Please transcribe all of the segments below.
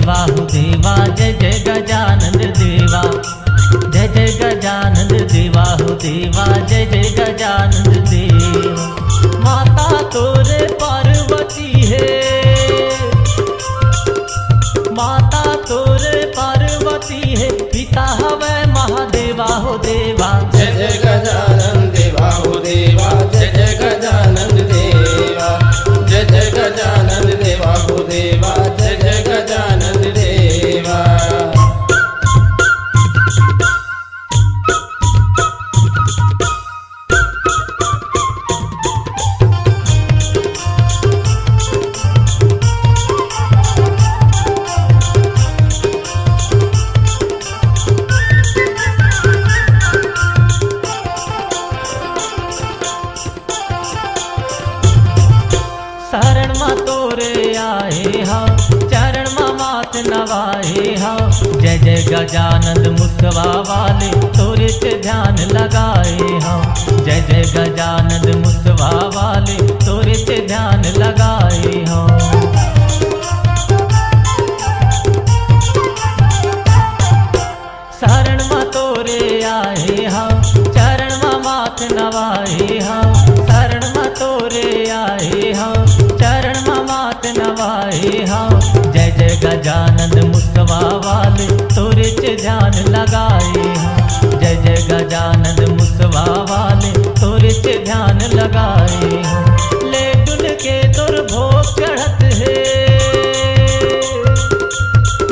देवा हो देवा, जय जय गजानन देवा। जय जय गजानन देवा हो देवा, जय जय गजानन देवा। माता तोरे पार्वती है, माता तोरे पार्वती है, पिता हवे महादेवा हो देवा। जय जय गजानन देवा हो देवा, जय जय गजानन देवा। जय जय गजानन देवा हो देवा, जय जय गजानन देवा। शरण माँ तोरे आए हाँ, चरण माँ मात नवाए हाँ। जय जय गजानंद मुसवा वाले, तोरे से ध्यान लगाए हाँ। जय जय गजानंद मुसवा वाले, तोरे से ध्यान लगाए हाँ। शरण माँ तोरे आए हाँ, चरण माँ मात नवाए हाँ। शरण माँ तोरे आए हाँ, चरण माँ मात नवाए हाँ। जय जय गजानंद मुसवा वाले, तोरे से ध्यान लगाए हाँ। जय जय गजानंद मुसवा वाले, तोरे से ध्यान लगाए हाँ। ले डुल के तोर भोग चढ़त है,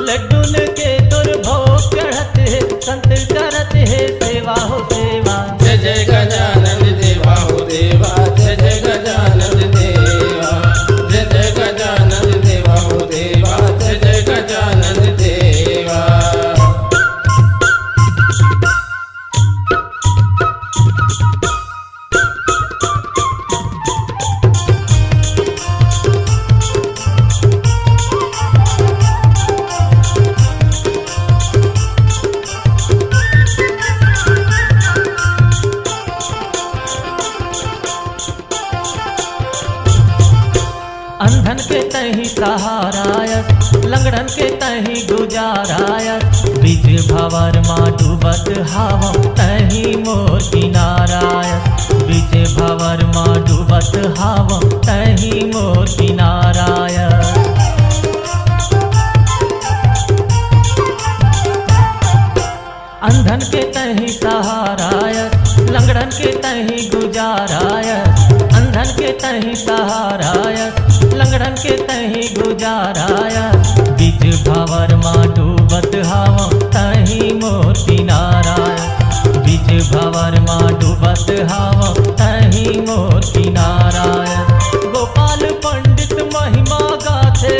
लड्डून के तोर भोग चढ़त है, संत करत है सेवा हो सेवा। जय जय गजानन देवा हो देवा, जय जय गजानन देवा। जय जय गजानन देवा हो देवा, जय जय गजानन देवा। अंधन के तही सहारायत, लंगड़न के तही गुजारायत। बीच भंवर माँ डूबत हवा, तही मोर किनारायत। बीच भंवर माँ डूबत हवा, तही मोर किनारायत। अंधन के तही सहारायत, लंगड़न के तही गुजारायत। अंधन के तही सहारायत, लंगड़न के तही गुजारायत। बीच भंवर माँ डूबत हवा, तही मोर किनारायत। बीच भंवर माँ डूबत हवा, तही मोर किनारायत। गोपाल पंडित महिमा गाथे,